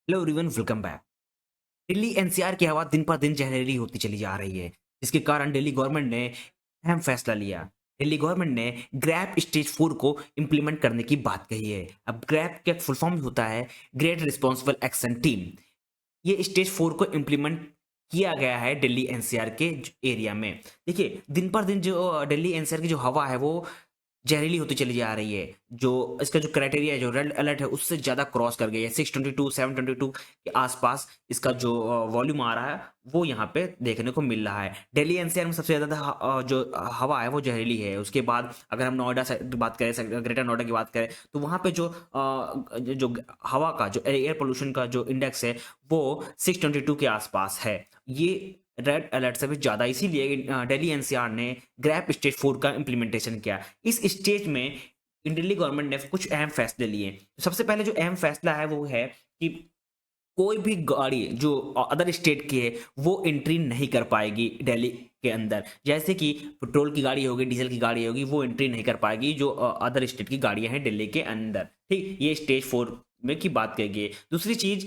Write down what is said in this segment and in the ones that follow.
Hello everyone, welcome back. Delhi NCR की हवा दिन पर दिन जहरीली होती चली जा रही है, जिसके कारण दिल्ली गवर्नमेंट ने अहम फैसला लिया। दिल्ली गवर्नमेंट ने ग्रैप स्टेज 4 को इम्प्लीमेंट करने की बात कही है। अब ग्रैप का फुल फॉर्म होता है ग्रेट रिस्पॉन्सिबल एक्शन टीम। ये स्टेज 4 को इम्प्लीमेंट किया गया है दिल्ली एनसीआर के एरिया में। देखिए, दिन पर दिन जो दिल्ली एनसीआर की जो हवा है वो जहरीली होती चली जा रही है। जो इसका जो क्राइटेरिया है, जो रेड अलर्ट है, उससे ज़्यादा क्रॉस कर गई है। 622 722 के आसपास इसका जो वॉल्यूम आ रहा है वो यहाँ पे देखने को मिल रहा है। दिल्ली एनसीआर में सबसे ज़्यादा जो हवा है वो जहरीली है। उसके बाद अगर हम नोएडा से बात करें, ग्रेटर नोएडा की बात करें, तो वहाँ पे जो हवा का जो एयर पोल्यूशन का जो इंडेक्स है वो 622 के आसपास है। ये रेड अलर्ट से भी ज़्यादा, इसीलिए दिल्ली एनसीआर ने ग्रैप स्टेज 4 का इम्प्लीमेंटेशन किया। इस स्टेज में दिल्ली गवर्नमेंट ने कुछ अहम फैसले लिए। सबसे पहले जो अहम फैसला है वो है कि कोई भी गाड़ी जो अदर स्टेट की है वो एंट्री नहीं कर पाएगी दिल्ली के अंदर। जैसे कि पेट्रोल की गाड़ी होगी, डीजल की गाड़ी होगी, वो एंट्री नहीं कर पाएगी जो अदर स्टेट की गाड़ियां हैं दिल्ली के अंदर। ठीक, ये स्टेज 4 में की बात कही गई है। दूसरी चीज,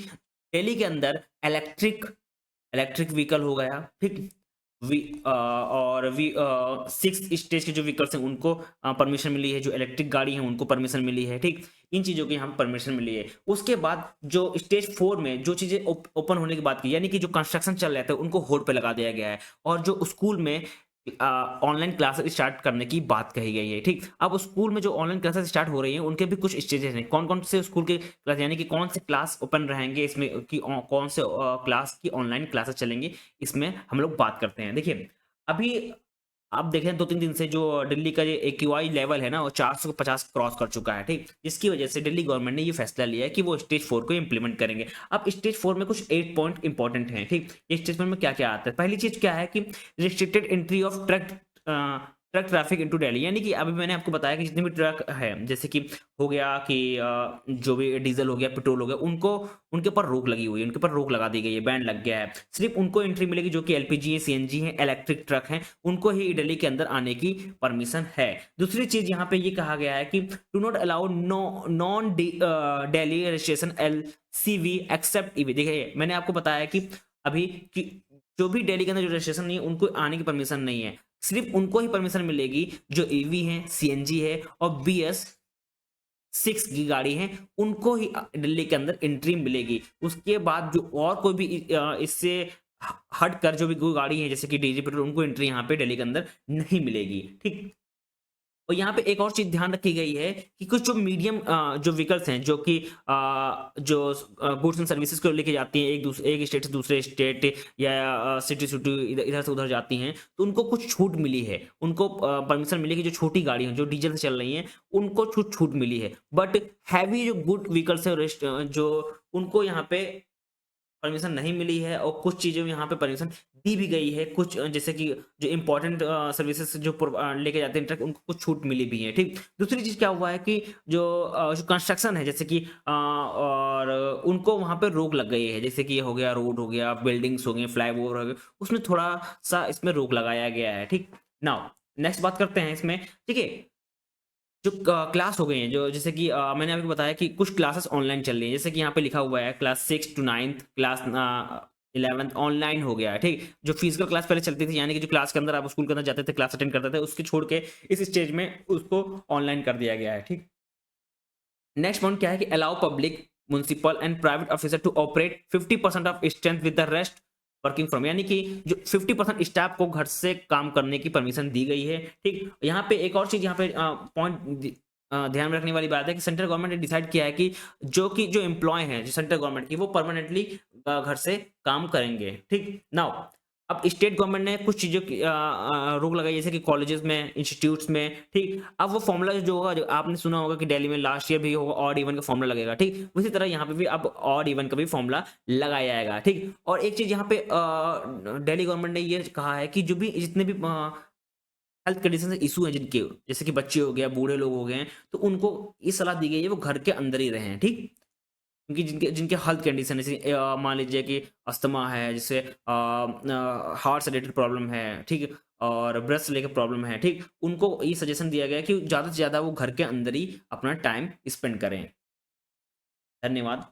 दिल्ली के अंदर इलेक्ट्रिक इलेक्ट्रिक व्हीकल हो गया। ठीक, वी और वी 6 स्टेज के जो व्हीकल्स हैं उनको परमिशन मिली है। जो इलेक्ट्रिक गाड़ी है उनको परमिशन मिली है। ठीक, इन चीज़ों की यहाँ परमिशन मिली है। उसके बाद जो स्टेज 4 में जो चीज़ें ओपन होने की बात की, यानी कि जो कंस्ट्रक्शन चल रहे थे उनको होल्ड पे लगा दिया गया है। और जो स्कूल में ऑनलाइन क्लासेस स्टार्ट करने की बात कही गई है। ठीक, अब स्कूल में जो ऑनलाइन क्लासेस स्टार्ट हो रही हैं उनके भी कुछ स्टेजेस हैं। कौन कौन से स्कूल के क्लास, यानी कि कौन से क्लास ओपन रहेंगे इसमें, कि कौन से क्लास की ऑनलाइन क्लासेस चलेंगे, इसमें हम लोग बात करते हैं। देखिए, अभी आप देखें 2-3 दिन से जो दिल्ली का ये एक्यूआई लेवल है ना वो 450 क्रॉस कर चुका है। ठीक, जिसकी वजह से दिल्ली गवर्नमेंट ने ये फैसला लिया है कि वो स्टेज 4 को इम्प्लीमेंट करेंगे। अब स्टेज 4 में कुछ 8 पॉइंट इंपॉर्टेंट हैं। ठीक, स्टेज 4 में क्या क्या आता है? पहली चीज क्या है कि restricted entry of truck traffic into Delhi, यानी कि अभी मैंने आपको बताया कि जितने भी ट्रक है, जैसे कि हो गया कि जो भी डीजल हो गया, पेट्रोल हो गया, उनको उनके ऊपर रोक लगी हुई है, उनके ऊपर रोक लगा दी गई है, बैन लग गया है। सिर्फ उनको एंट्री मिलेगी जो कि एलपीजी है, सीएनजी है, इलेक्ट्रिक ट्रक हैं, उनको ही दिल्ली के अंदर आने की परमिशन है। दूसरी चीज यहाँ पे ये कहा गया है कि do not allow non Delhi registration LCV except EV. देखिए, मैंने आपको बताया कि अभी कि जो भी दिल्ली के अंदर जो रजिस्ट्रेशन नहीं है उनको आने की परमिशन नहीं है। सिर्फ उनको ही परमिशन मिलेगी जो ईवी है, सीएनजी है और बीएस 6 की गाड़ी है, उनको ही दिल्ली के अंदर एंट्री मिलेगी। उसके बाद जो और कोई भी इससे हट कर जो भी कोई गाड़ी है, जैसे कि डीजी पेट्रोल, उनको एंट्री यहाँ पे दिल्ली के अंदर नहीं मिलेगी। ठीक, और यहाँ पे एक और चीज ध्यान रखी गई है कि कुछ जो मीडियम जो व्हीकल्स हैं जो कि जो गुड्स एंड सर्विसेज को लेके जाती हैं एक स्टेट से दूसरे स्टेट, या सिटी सिटी इधर इधर से उधर जाती हैं, तो उनको कुछ छूट मिली है। उनको परमिशन मिली कि जो छोटी गाड़ी हैं जो डीजल से चल रही हैं उनको छूट छूट मिली है। बट हैवी जो गुड व्हीकल्स है, जो उनको यहाँ पे परमिशन नहीं मिली है। और कुछ चीज़ों में यहाँ पे परमिशन दी भी गई है। कुछ जैसे कि जो इम्पोर्टेंट सर्विसेज जो लेके जाते हैं ट्रक, उनको कुछ छूट मिली भी है। ठीक, दूसरी चीज़ क्या हुआ है कि जो कंस्ट्रक्शन है, जैसे कि और उनको वहाँ पे रोक लग गई है। जैसे कि ये हो गया, रोड हो गया, बिल्डिंग्स हो गए, फ्लाईओवर हो गए, उसमें थोड़ा सा इसमें रोक लगाया गया है। ठीक, नाउ नेक्स्ट बात करते हैं इसमें। ठीक है, जो क्लास हो गई हैं, जो जैसे कि मैंने आपको बताया कि कुछ क्लासेस ऑनलाइन चल रही हैं, जैसे कि यहाँ पे लिखा हुआ है class 6 to 9th, class 11th online हो गया है। ठीक, जो फिजिकल क्लास पहले चलती थी, यानी कि जो क्लास के अंदर आप स्कूल के अंदर जाते थे, क्लास अटेंड करते थे, उसके छोड़ के इस स्टेज में उसको ऑनलाइन कर दिया गया है। ठीक, नेक्स्ट पॉइंट क्या है कि allow public, municipal and private officer to operate 50% of strength with the rest working from, यानी कि जो 50% स्टाफ को घर से काम करने की परमिशन दी गई है। ठीक, यहाँ पे एक और चीज यहाँ पे पॉइंट ध्यान में रखने वाली बात है कि सेंट्रल गवर्नमेंट ने डिसाइड किया है कि जो एम्प्लॉय हैं जो सेंट्रल गवर्नमेंट की, वो परमानेंटली घर से काम करेंगे। ठीक, नाउ अब स्टेट गवर्नमेंट ने कुछ चीज़ों की रोक लगाई, जैसे कि कॉलेजेस में, इंस्टीट्यूट्स में। ठीक, अब वो फॉर्मूला जो होगा, जो आपने सुना होगा कि दिल्ली में लास्ट ईयर भी होगा, ऑड इवन का फॉर्मूला लगेगा। ठीक, उसी तरह यहाँ पे भी अब ऑड इवन का भी फॉर्मूला लगाया जाएगा। ठीक, और एक चीज़ यहाँ पे दिल्ली गवर्नमेंट ने ये कहा है कि जो भी जितने भी हेल्थ कंडीशन इशू हैं जिनके, जैसे कि बच्चे हो गए, बूढ़े लोग हो गए हैं, तो उनको ये सलाह दी गई है वो घर के अंदर ही रहें। ठीक, क्योंकि जिनके जिनके हेल्थ कंडीशन, जैसे मान लीजिए कि अस्थमा है, जैसे हार्ट से रिलेटेड प्रॉब्लम है, ठीक, और ब्रेस्ट से लेकर प्रॉब्लम है, ठीक, उनको ये सजेशन दिया गया है कि ज़्यादा से ज़्यादा वो घर के अंदर ही अपना टाइम स्पेंड करें। धन्यवाद।